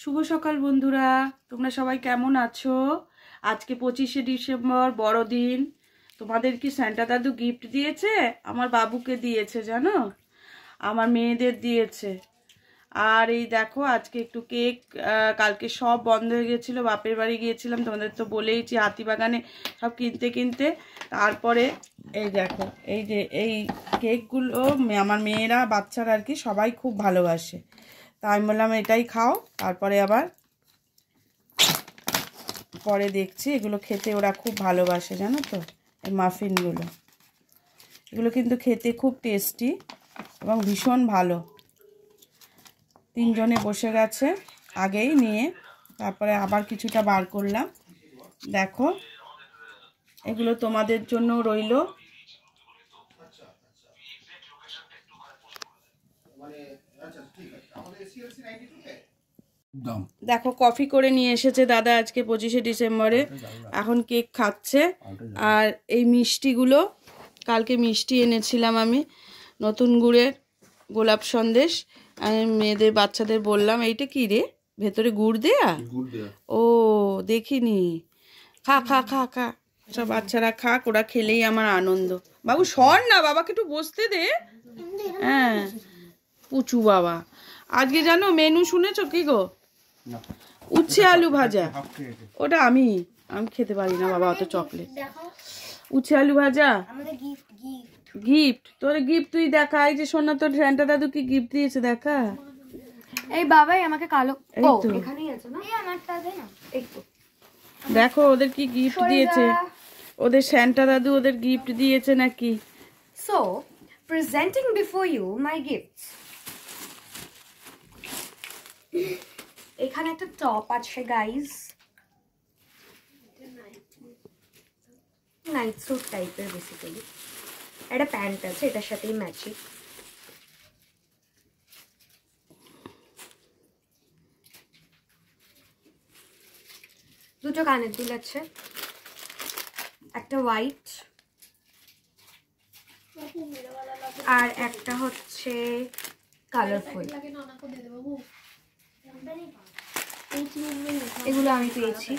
শুভ সকাল বন্ধুরা, তোমরা সবাই কেমন আছো? আজকে 25শে ডিসেম্বর, বড়দিন। তোমাদের কি সান্টা দাদু গিফট দিয়েছে? আমার বাবুকে দিয়েছে, জানো, আমার মেয়েদের দিয়েছে। আর এই দেখো, আজকে একটু কেক, কালকে সব বন্ধ হয়ে গেছিলো, বাপের বাড়ি গিয়েছিলাম, তোমাদের তো বলেইছি, হাতিবাগানে সব কিনতে কিনতে। তারপরে এই দেখো, এই যে এই কেকগুলো আমার মেয়েরা, বাচ্চারা আর কি সবাই খুব ভালোবাসে। তা আমি বললাম এটাই খাও, তারপরে আবার পরে দেখছি এগুলো খেতে ওরা খুব ভালোবাসে, জানো তো। এই মাফিনগুলো, এগুলো কিন্তু খেতে খুব টেস্টি এবং ভীষণ ভালো। তিনজনে বসে গেছে আগেই নিয়ে, তারপরে আবার কিছুটা বার করলাম। দেখো, এগুলো তোমাদের জন্য রইলো। দেখো, কফি করে নিয়ে এসেছে দাদা আজকে 25শে ডিসেম্বরে। এখন কেক খাচ্ছে। আর এই মিষ্টিগুলো, কালকে মিষ্টি এনেছিলাম আমি, নতুন গুড়ের গোলাপ সন্দেশ। আমি মেয়েদের, বাচ্চাদের বললাম এইটা কি রে, ভেতরে গুড় দেয়া? ও দেখিনি। খা খা খা খা, সব বাচ্চারা খাক, ওরা খেলেই আমার আনন্দ। বাবু সর না, বাবাকে একটু বসতে দে। হ্যাঁ পুচু বাবা। আজকে জানো মেনু শুনেছো কি গো? উচ্ছে আলু ভাজা। ওটা আমি খেতে পারি না বাবা অত চকলেট। উচ্ছে আলু ভাজা গিফট। তোর গিফট তুই দেখা। এই যে সোনা, তোর সান্টা দাদু কি গিফট দিয়েছে দেখা। এই বাবাই আমাকে কালো, ও এখানেই আছে না, এই আমারটা দে না একটু। দেখো ওদের কি গিফট দিয়েছে, ওদের সান্টা দাদু ওদের গিফট দিয়েছে নাকি। So presenting before you my gifts. এখানে একটা টপ আছে গাইস, নাইট স্যুট টাইপের বেসিক্যালি। একটা প্যান্ট আছে, এটার সাথেই ম্যাচিং। দুটো কানের দুল আছে, একটা হোয়াইট আর একটা হচ্ছে কালারফুল। এগুলো আমি পেয়েছি।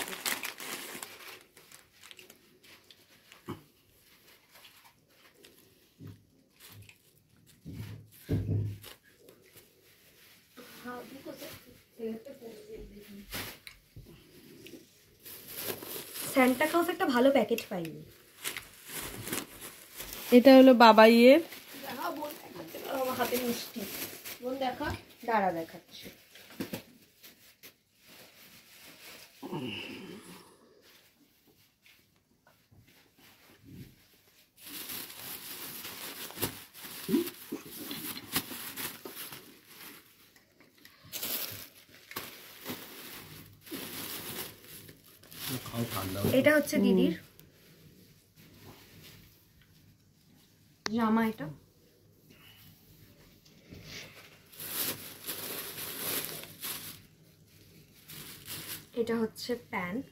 সান্টা ক্লজ একটা ভালো প্যাকেট পাইনি। এটা হলো বাবাইয়ের হাতে মিষ্টি। বোন দেখা, দাঁড়া দেখাচ্ছে। এটা হচ্ছে দিদির জামা। এটা এটা হচ্ছে প্যান্ট।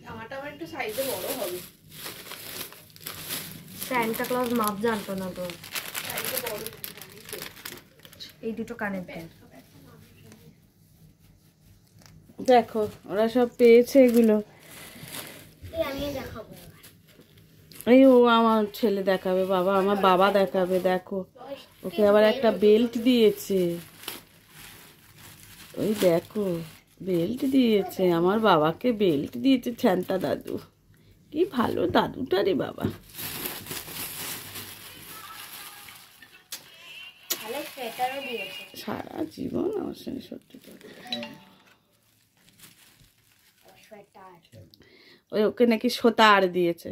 জামাটা আমার একটু সাইজে বড় হবে। সান্টা ক্লজ মাপ জানতো না তো। এই দুটো কানের দুল। দেখো ওরা সব পেয়েছে এগুলো। এই ও আমার ছেলে দেখাবে, বাবা আমার বাবা দেখাবে। দেখো ওকে আবার একটা বেল্ট দিয়েছে, ওই দেখো বেল্ট দিয়েছে, আমার বাবাকে বেল্ট দিয়েছে সান্টা দাদু। কি ভালো দাদুটা রে বাবা। সারা জীবন আমার সঙ্গে সত্যি। ওই ওকে নাকি সোতার দিয়েছে।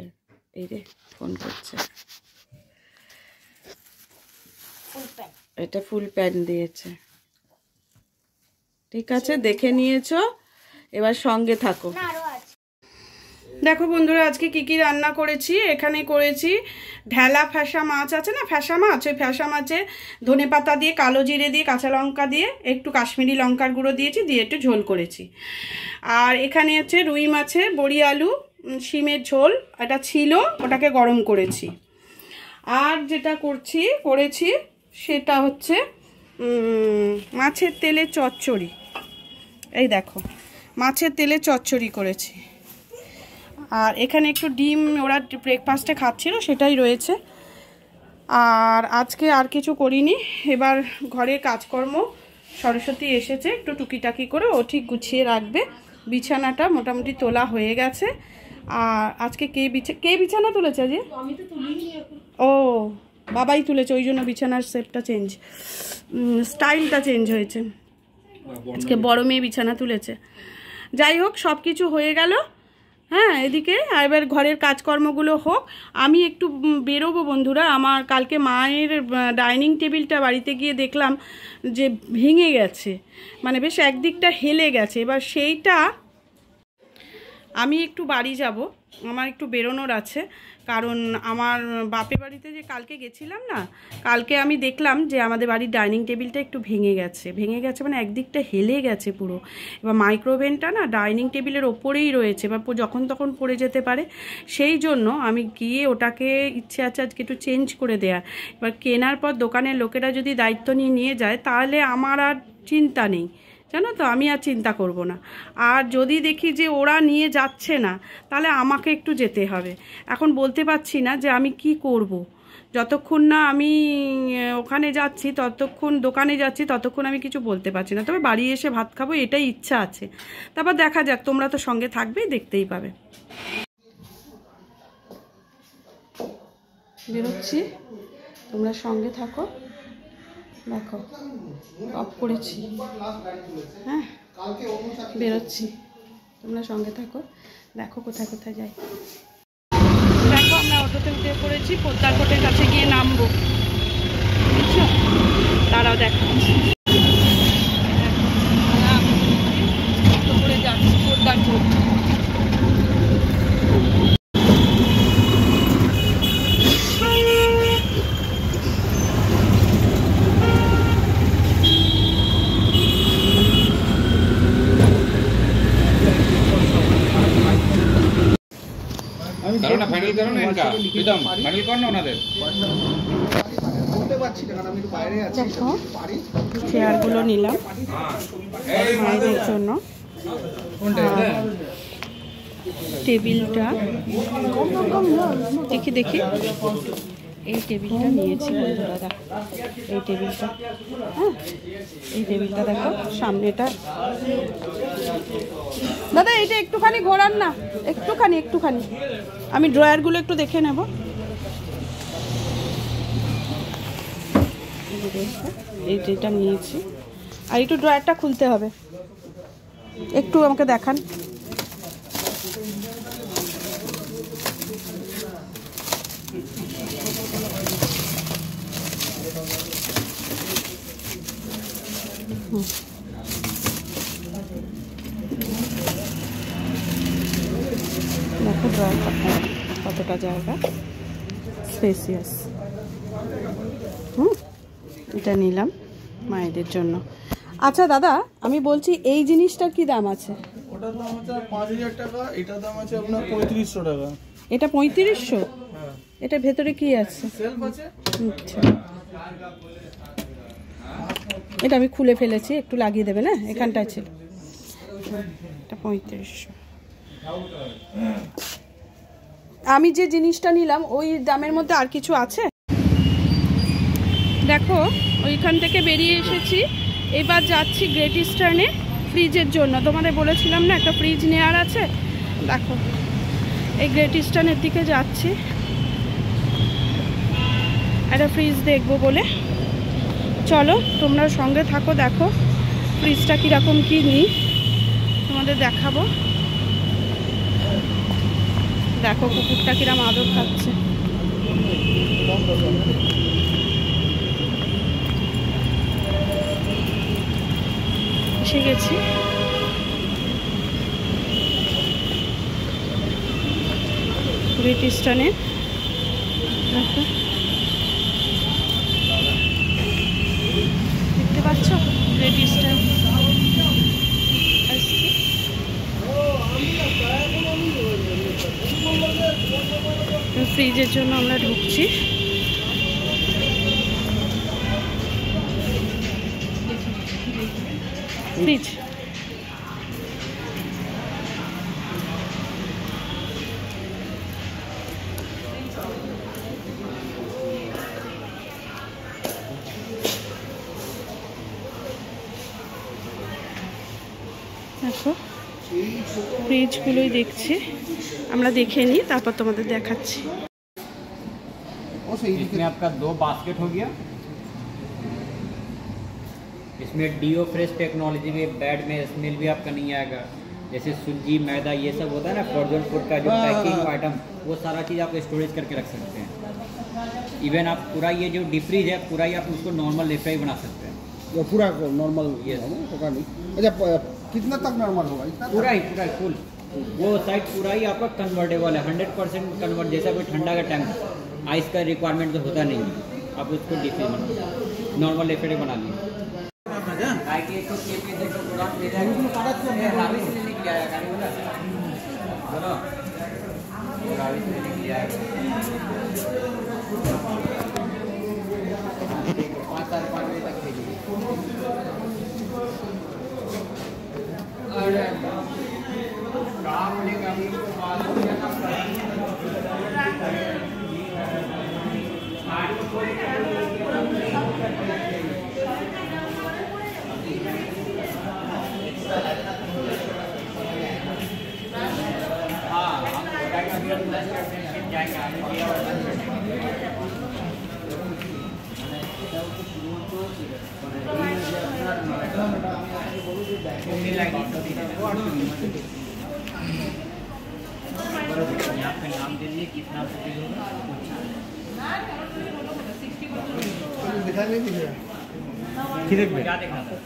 এই রে ফোন করছে। এটা ফুল প্যান্ট দিয়েছে। ঠিক আছে, দেখে নিয়েছো, এবার সঙ্গে থাকো। দেখো বন্ধুরা, আজকে কি কি রান্না করেছি। এখানে করেছি ঢেলা ফ্যাসা মাছ আছে না, ফ্যাসা মাছ, ওই ফ্যাসা মাছে ধনেপাতা দিয়ে, কালো জিরে দিয়ে, কাঁচা লঙ্কা দিয়ে, একটু কাশ্মীরি লঙ্কার গুঁড়ো দিয়েছি, দিয়ে একটু ঝোল করেছি। আর এখানে হচ্ছে রুই মাছের বড়ি আলু শিমের ঝোল, এটা ছিল, ওটাকে গরম করেছি। আর যেটা করেছি সেটা হচ্ছে মাছের তেলে চচ্চড়ি। এই দেখো, মাছের তেলে চচ্চড়ি করেছি। আর এখানে একটু ডিম ওরা ব্রেকফাস্টে খাচ্ছিল, সেটাই রয়েছে। আর আজকে আর কিছু করিনি। এবার ঘরের কাজকর্ম, সরস্বতী এসেছে, একটু টুকিটাকি করে ও ঠিক গুছিয়ে রাখবে। বিছানাটা মোটামুটি তোলা হয়ে গেছে। আর আজকে কে বিছানা তুলেছে আজকে? ও বাবাই তুলেছে, ওই জন্য বিছানার শেপটা চেঞ্জ, স্টাইলটা চেঞ্জ হয়েছে। আজকে বড় মেয়ে বিছানা তুলেছে। যাই হোক, সব কিছু হয়ে গেল। হ্যাঁ, এদিকে এবার ঘরের কাজকর্মগুলো হোক। আমি একটু বেরোবো বন্ধুরা। আমার কালকে মায়ের ডাইনিং টেবিলটা বাড়িতে গিয়ে দেখলাম যে ভেঙে গেছে, মানে বেশ একদিকটা হেলে গেছে। এবার সেইটা আমি একটু বাড়ি যাব, আমার একটু বেরোনোর আছে। কারণ আমার বাপের বাড়িতে যে কালকে গেছিলাম না, কালকে আমি দেখলাম যে আমাদের বাড়ির ডাইনিং টেবিলটা একটু ভেঙে গেছে মানে একদিকটা হেলে গেছে পুরো। এবার মাইক্রোওভেনটা না ডাইনিং টেবিলের ওপরেই রয়েছে, এবার যখন তখন পড়ে যেতে পারে। সেই জন্য আমি গিয়ে ওটাকে ইচ্ছে আছে আজকে একটু চেঞ্জ করে দেওয়ার। এবার কেনার পর দোকানের লোকেরা যদি দায়িত্ব নিয়ে যায় তাহলে আমার আর চিন্তা নেই, জানো তো, আমি আর চিন্তা করব না। আর যদি দেখি যে ওরা নিয়ে যাচ্ছে না, তাহলে আমাকে একটু যেতে হবে। এখন বলতে পারছি না যে আমি কি করব। যতক্ষণ না আমি ওখানে যাচ্ছি, দোকানে যাচ্ছি, ততক্ষণ আমি কিছু বলতে পারছি না। তবে বাড়ি এসে ভাত খাবো, এটাই ইচ্ছা আছে। তারপর দেখা যাক, তোমরা তো সঙ্গে থাকবেই, দেখতেই পাবে। বেরোচ্ছি, তোমরা সঙ্গে থাকো। দেখো অফ করেছি, হ্যাঁ, বেরোচ্ছি, তোমরা সঙ্গে থাকো। দেখো কোথায় কোথায় যাই। দেখো আমরা অটোতে উঠে পড়েছি, পোদ্দার কোটের কাছে গিয়ে নামবো, বুঝছো? তারাও দেখাচ্ছি। অটো করে যাচ্ছি পোদ্দার কোট। ফাইনাল করো না, ইনকা প্রীতম ফাইনাল করো না ওনাদের। দেখো চেয়ারগুলো নিলাম মায়েদের জন্য। টেবিলটা দেখি এই টেবিলটা নিয়েছি বন্ধুরা। দেখো এই টেবিলটা, হ্যাঁ এই টেবিলটা দেখো, সামনেটা দাদা এইটা একটুখানি ঘোরান না, একটুখানি আমি ড্রয়ারগুলো একটু দেখে নেব। এই যেটা নিয়েছি, আর একটু ড্রয়ারটা খুলতে হবে, একটু আমাকে দেখান। দেখো ড্রয়ারটা কতটা জায়গা, স্পেসিয়াস। এটা নিলাম মায়েদের জন্য। আচ্ছা দাদা, আমি বলছি এই জিনিসটার কি দাম আছে? ওটার দাম আছে 5000 টাকা, এটার দাম আছে আপনার 3500 টাকা। এটা 3500? হ্যাঁ। এটা ভেতরে কি আছে? সেলফ আছে। আচ্ছা, এটা আমি খুলে ফেলেছি, একটু লাগিয়ে দেবে না, এখানটায় ছিল। এটা 3500। আমি যে জিনিসটা নিলাম ওই দামের মধ্যে আর কিছু আছে? দেখো ওইখান থেকে বেরিয়ে এসেছি, এবার যাচ্ছি গ্রেট ইস্টার্নে ফ্রিজের জন্য। তোমাদের বলেছিলাম না একটা ফ্রিজ নেওয়ার আছে। দেখো এই গ্রেট ইস্টার্নের দিকে যাচ্ছি একটা ফ্রিজ দেখবো বলে। চলো তোমরা সঙ্গে থাকো, দেখো ফ্রিজটা কীরকম কী নিই তোমাদের দেখাবো। দেখো কুকুরটা কিরম আদর খাচ্ছে। এসে গেছি, গ্রেট ইস্টার্নে। দেখো দেখতে পাচ্ছ গ্রেট ইস্টার্ন। ফ্রিজের জন্য আমরা ঢুকছি। ফ্রিজ। দেখো ফ্রিজগুলোই দেখছি, আমরা দেখে নিই তারপর তোমাদের দেখাচ্ছি। इसमें आपका 2 बास्केट हो गया। इसमें डीओ फ्रेश टेक्नोलॉजी में बेड में स्मेल भी आपका नहीं आएगा। जैसे सूजी मैदा ये सब होता है ना, फ्रोजन फूड का जो पैकिंग आइटम, वो सारा चीज़ आप स्टोरेज करके रख सकते हैं। इवन आप पूरा ये जो डीप फ्रीज है पूरा ही आप उसको नॉर्मल लेफ्ट ही बना सकते हैं। ये पूरा नॉर्मल ये होगा नहीं? अच्छा कितना तक नॉर्मल होगा? इतना पूरा ही फुल वो साइड पूरा ही आपका कन्वर्टेबल है, 100% कन्वर्ट। जैसा कोई ठंडा का टैंक आइस का रिक्वायरमेंट तो होता नहीं है, आप उसको डीप फ्रीज बना नॉर्मल लेफ्ट बना लीजिए। नाम दे दीजिए कितना दिखाई नहीं दिख रहा। क्या देखना था?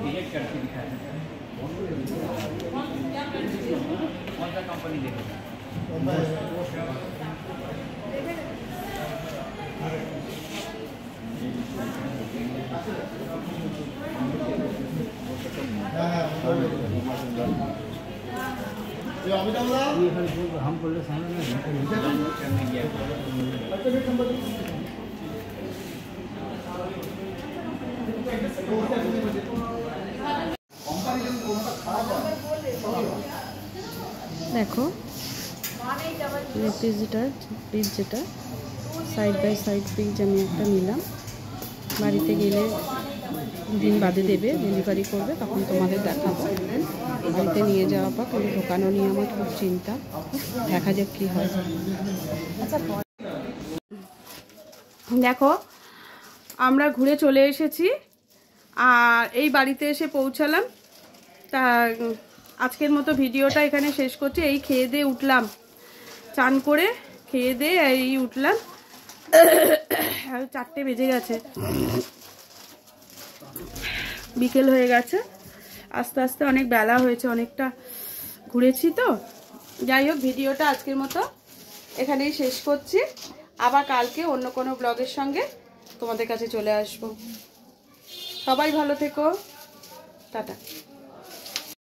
डिलीट करके दिखाया कौन सा कंपनी देखेगा? हम बोल रहे দেখো রেফ্রিজারেটর ফ্রিজ, যেটা সাইড বাই সাইড ফ্রিজ আমি একটা নিলাম। বাড়িতে গেলে দুদিন বাদে দেবে, ডেলিভারি করবে, তখন তোমাদের দেখাবো। বাড়িতে নিয়ে যাওয়া পর কিন্তু ঢোকানো নিয়ে আমার খুব চিন্তা, দেখা যাক কী হয়। দেখো আমরা ঘুরে চলে এসেছি আর এই বাড়িতে এসে পৌঁছালাম। তা আজকের মতো ভিডিওটা এখানে শেষ করছি। এই খেয়ে দিয়ে উঠলাম, চান করে খেয়ে দিয়ে এই উঠলাম, 4টে বেজে গেছে, বিকেল হয়ে গেছে। আস্তে আস্তে অনেক বেলা হয়েছে, অনেকটা ঘুরেছি তো। যাই হোক, ভিডিওটা আজকের মতো এখানেই শেষ করছি। আবার কালকে অন্য কোনো ব্লগের সঙ্গে তোমাদের কাছে চলে আসবো। সবাই ভালো থেকো, টাটা।